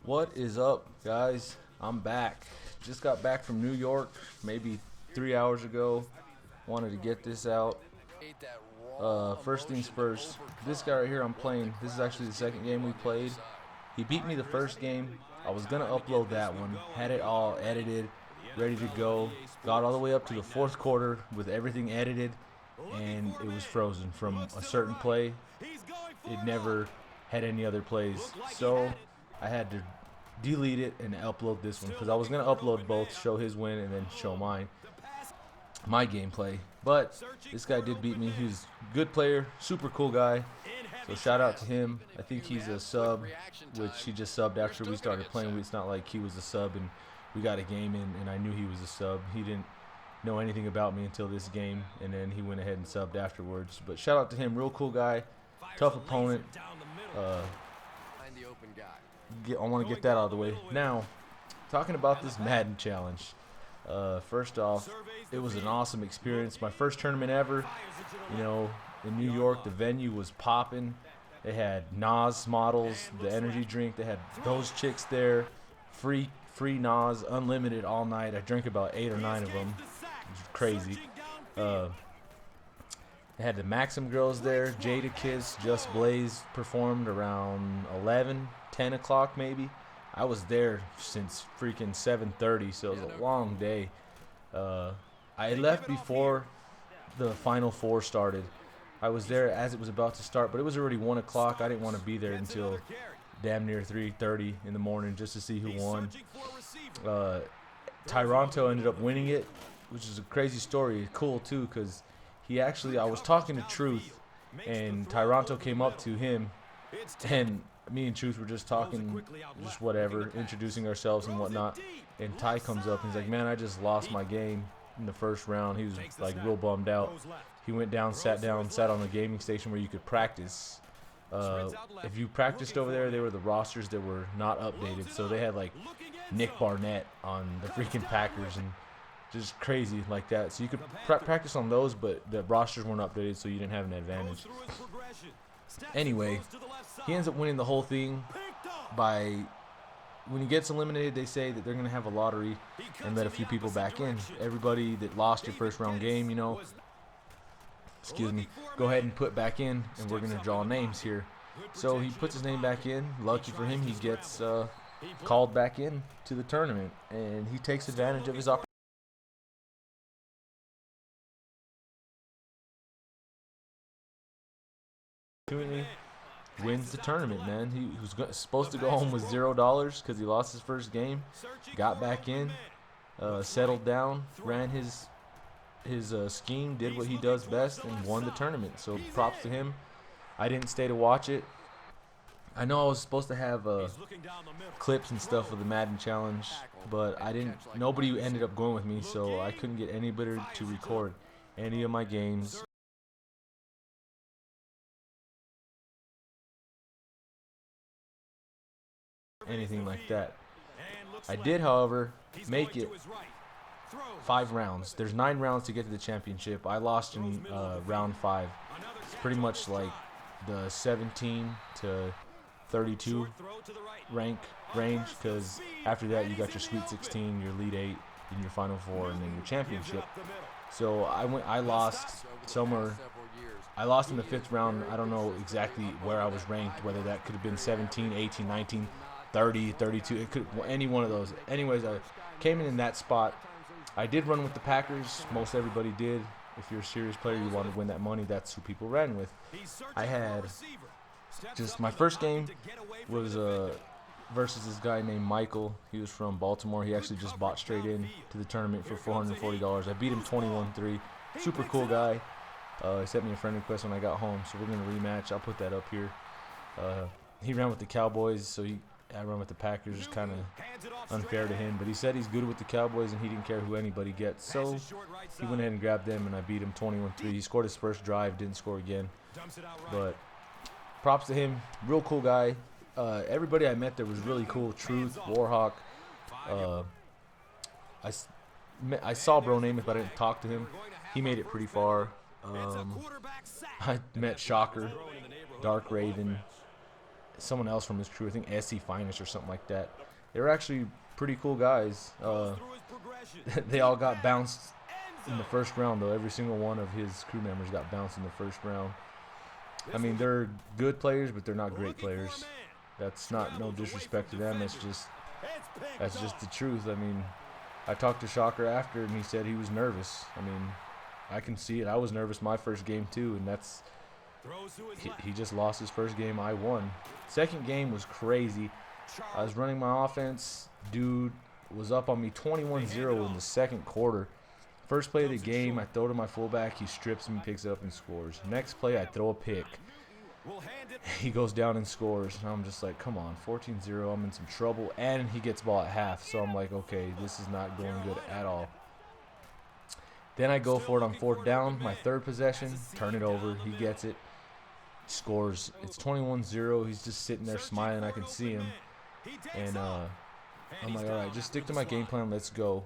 What is up, guys? I'm back. Just got back from New York maybe 3 hours ago. Wanted to get this out. First things first, this guy right here I'm playing, this is actually the second game we played. He beat me the first game. I was going to upload that one. Had it all edited, ready to go. Got all the way up to the fourth quarter with everything edited, and it was frozen from a certain play. It never had any other plays. So I had to delete it and upload this one because I was going to upload both, show his win and then show my gameplay. But this guy did beat me. He's a good player, super cool guy. So shout out to him. I think he's a sub, which he just subbed after we started playing. It's not like he was a sub and we got a game in and I knew he was a sub. He didn't know anything about me until this game, and then he went ahead and subbed afterwards. But shout out to him, real cool guy, tough opponent. I want to get that out of the way. Now, talking about this Madden challenge. First off, it was an awesome experience. My first tournament ever. You know, in New York, the venue was popping. They had Nas models, the energy drink. They had those chicks there. Free Nas, unlimited all night. I drank about 8 or 9 of them. It was crazy. They had the Maxim girls there. Jada Kiss, Just Blaze performed around 10 o'clock maybe. I was there since freaking 7:30, so it was a long day. I left before the Final Four started. I was there as it was about to start, but it was already 1 o'clock. I didn't want to be there until damn near 3:30 in the morning just to see who won. Toronto ended up winning it, which is a crazy story. Cool, too, because I was talking to Truth, and Toronto came up to him, and me and Truth were just talking, just whatever, introducing ourselves and whatnot. And Ty comes up and he's like, "Man, I just lost my game in the first round." He was like real bummed out. He went down, sat on a gaming station where you could practice. If you practiced over there, they were the rosters that were not updated. So they had like Nick Barnett on the freaking Packers and just crazy like that. So you could practice on those, but the rosters weren't updated, so you didn't have an advantage. Anyway, he ends up winning the whole thing by, when he gets eliminated, they say that they're going to have a lottery and let a few people back in. Everybody that lost your first round game, go ahead and put back in, and we're going to draw names here. So he puts his name back in. Lucky for him, he gets called back in to the tournament, and he takes advantage of his opportunity. Wins the tournament, man. He was supposed to go home with $0 because he lost his first game. Got back in, settled down, ran his scheme, did what he does best, and won the tournament. So props to him. I didn't stay to watch it. I know I was supposed to have clips and stuff of the Madden challenge, but I didn't. Nobody ended up going with me, so I couldn't get anybody to record any of my games. Anything like that. I did, however, make it 5 rounds. There's 9 rounds to get to the championship. I lost in round 5. It's pretty much like the 17 to 32 range, because after that you got your Sweet 16, your Elite 8, and your Final 4, and then your championship. So I lost somewhere. I lost in the 5th round. I don't know exactly where I was ranked, whether that could have been 17, 18, 19, 30, 32. It could any one of those. Anyways, I came in that spot. I did run with the Packers. Most everybody did. If you're a serious player, you want to win that money, that's who people ran with. I had just my first game was versus this guy named Michael. He was from Baltimore. He actually just bought straight in to the tournament for $440. I beat him 21-3. Super cool guy. He sent me a friend request when I got home, so we're going to rematch. I'll put that up here. He ran with the Cowboys, so I run with the Packers. It's kind of unfair to him, but he said he's good with the Cowboys and he didn't care who anybody gets. So he went ahead and grabbed them, and I beat him 21-3. He scored his first drive, didn't score again. But props to him. Real cool guy. Everybody I met there was really cool. Truth, Warhawk. I saw Bro Namath, but I didn't talk to him. He made it pretty far. I met Shocker, Dark Raven, someone else from his crew. I think SC Finest or something like that. They were actually pretty cool guys. They all got bounced in the first round, though. Every single one of his crew members got bounced in the first round. I mean, they're good players, but they're not great players. That's not no disrespect to them. That's just the truth. I mean, I talked to Shocker after, and he said he was nervous. I mean, I can see it. I was nervous my first game too, and that's he just lost his first game. I won. Second game was crazy. I was running my offense. Dude was up on me 21-0 in the second quarter. First play of the game, I throw to my fullback. He strips me, picks it up, and scores. Next play, I throw a pick. He goes down and scores. And I'm just like, come on, 14-0. I'm in some trouble. And he gets ball at half. So I'm like, okay, this is not going good at all. Then I go for it on fourth down. My third possession, turn it over. He gets it, scores. It's 21-0. He's just sitting there smiling. I can see him. And I'm like, all right, just stick to my game plan. Let's go.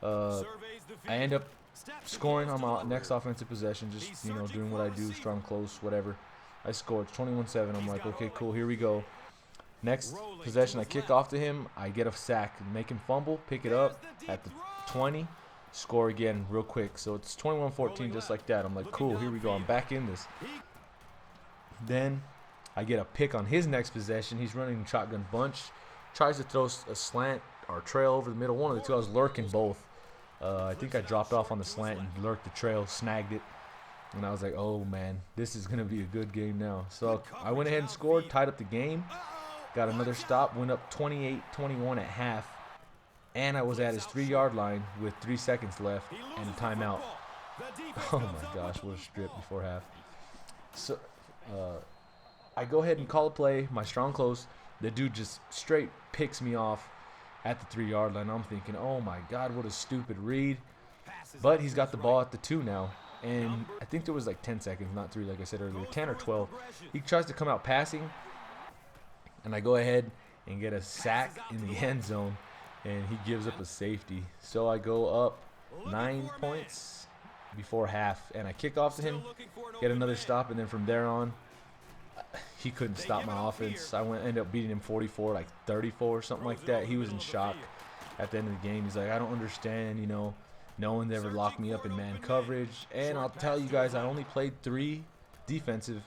I end up scoring on my next offensive possession, just, you know, doing what I do, strong, close, whatever. I scored 21-7. I'm like, okay, cool, here we go. Next possession, I kick off to him. I get a sack, make him fumble, pick it up at the 20, score again real quick. So it's 21-14 just like that. I'm like, cool, here we go. I'm back in this. Then I get a pick on his next possession. He's running shotgun bunch, tries to throw a slant or trail over the middle. One of the two. I was lurking both. I think I dropped off on the slant and lurked the trail, snagged it. And I was like, oh, man, this is going to be a good game now. So I went ahead and scored, tied up the game, got another stop, went up 28-21 at half. And I was at his 3-yard line with 3 seconds left and a timeout. Oh, my gosh, what a strip before half. So I go ahead and call a play, my strong close. The dude just straight picks me off at the 3-yard line. I'm thinking, oh my God, what a stupid read. But he's got the ball at the 2 now. And I think there was like 10 seconds, not 3 like I said earlier, 10 or 12. He tries to come out passing. And I go ahead and get a sack in the end zone. And he gives up a safety. So I go up 9 points before half. And I kick off to him, get another stop. And then from there on, he couldn't stop my offense. I ended up beating him 44, like 34 or something like that. He was in shock at the end of the game. He's like, I don't understand, you know, no one's ever locked me up in man coverage. And I'll tell you guys, I only played 3 defensive.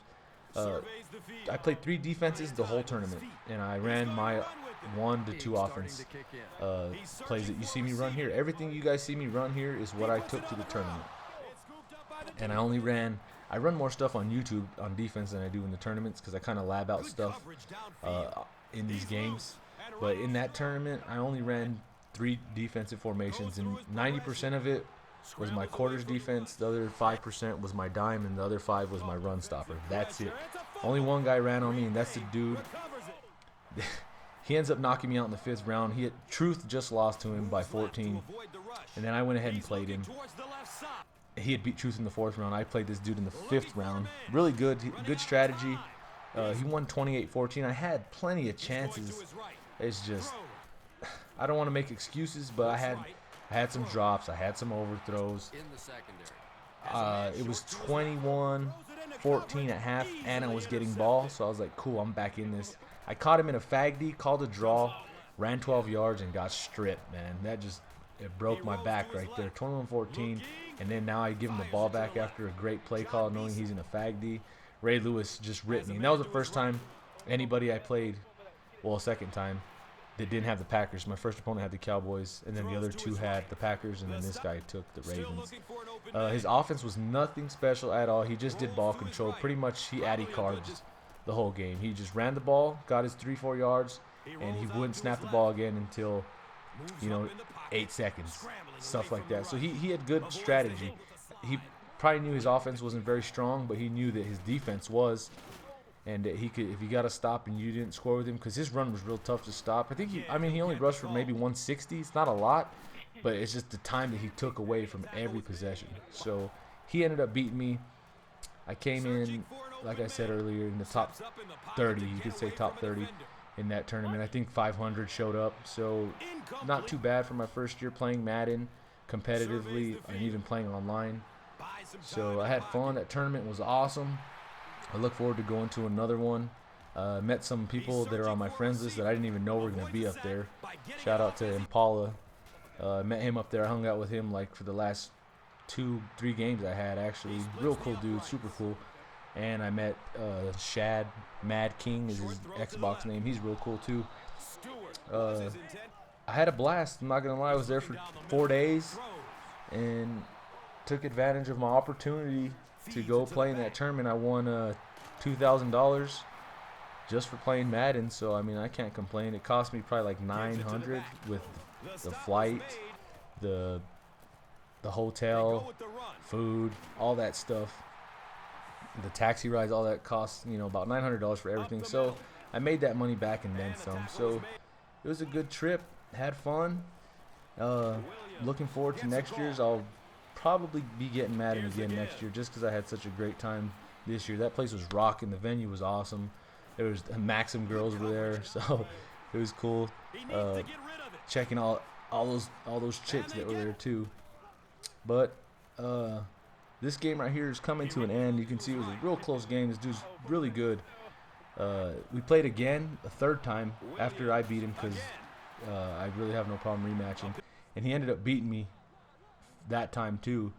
I played 3 defenses the whole tournament, and I ran my 1 to 2 offense plays that you see me run here. Everything you guys see me run here is what I took to the tournament. And I run more stuff on YouTube on defense than I do in the tournaments because I kind of lab out stuff in these games. But in that tournament, I only ran 3 defensive formations, and 90% of it was my quarters defense. The other 5% was my dime, and the other 5 was my run stopper. That's it. Only one guy ran on me, and that's the dude. He ends up knocking me out in the 5th round. Truth just lost to him by 14, and then I went ahead and played him. He had beat Truth in the 4th round. I played this dude in the 5th round. Really good strategy. He won 28-14. I had plenty of chances. It's just, I don't want to make excuses, but I had some drops. I had some overthrows. It was 21-14 at half, and I was getting ball, so I was like, cool, I'm back in this. I caught him in a fag D, called a draw, ran 12 yards, and got stripped, man. It broke my back right there. 21-14. And then now I give him the ball back after a great play call, knowing he's in a fag D. Ray Lewis just ripped me. And that was the first time anybody I played, well, second time, that didn't have the Packers. My first opponent had the Cowboys, and then the other 2 had the Packers, and then this guy took the Ravens. His offense was nothing special at all. He just did ball control. Pretty much he Addy cards the whole game. He just ran the ball, got his 3-4 yards, and he wouldn't snap the ball again until, 8 seconds, stuff like that. So he had good strategy. He probably knew his offense wasn't very strong, but he knew that his defense was, and that he could, if you got to stop and you didn't score with him, because his run was real tough to stop. I think he only rushed for maybe 160. It's not a lot, but it's just the time that he took away from every possession. So he ended up beating me. I came in, like I said earlier, in the top 30. You could say top 30. In that tournament. I think 500 showed up, so not too bad for my first year playing Madden competitively and even playing online. So I had fun. That tournament was awesome. I look forward to going to another one. Met some people that are on my friends list that I didn't even know were going to be up there. Shout out to Impala. Met him up there. I hung out with him like for the last 2-3 games I had, actually. Real cool dude, super cool. And I met Shad, Mad King is his Xbox name. He's real cool too. I had a blast. I'm not gonna lie. I was there for 4 days and took advantage of my opportunity to go play in that tournament. I won $2,000 just for playing Madden. So I mean, I can't complain. It cost me probably like $900 with the flight, the hotel, food, all that stuff. The taxi rides, all that costs, you know, about $900 for everything. So I made that money back and then some. So it was a good trip. Had fun. Looking forward to next year's. I'll probably be getting Madden again next year just because I had such a great time this year. That place was rocking. The venue was awesome. There was Maxim girls were there, so it was cool. Checking all those chicks that were there too. But this game right here is coming to an end. You can see it was a real close game. This dude's really good. We played again a third time after I beat him because I really have no problem rematching. And he ended up beating me that time too.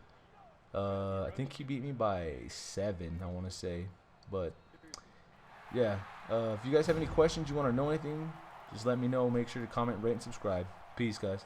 I think he beat me by 7, I want to say. But yeah, if you guys have any questions, you want to know anything, just let me know. Make sure to comment, rate, and subscribe. Peace, guys.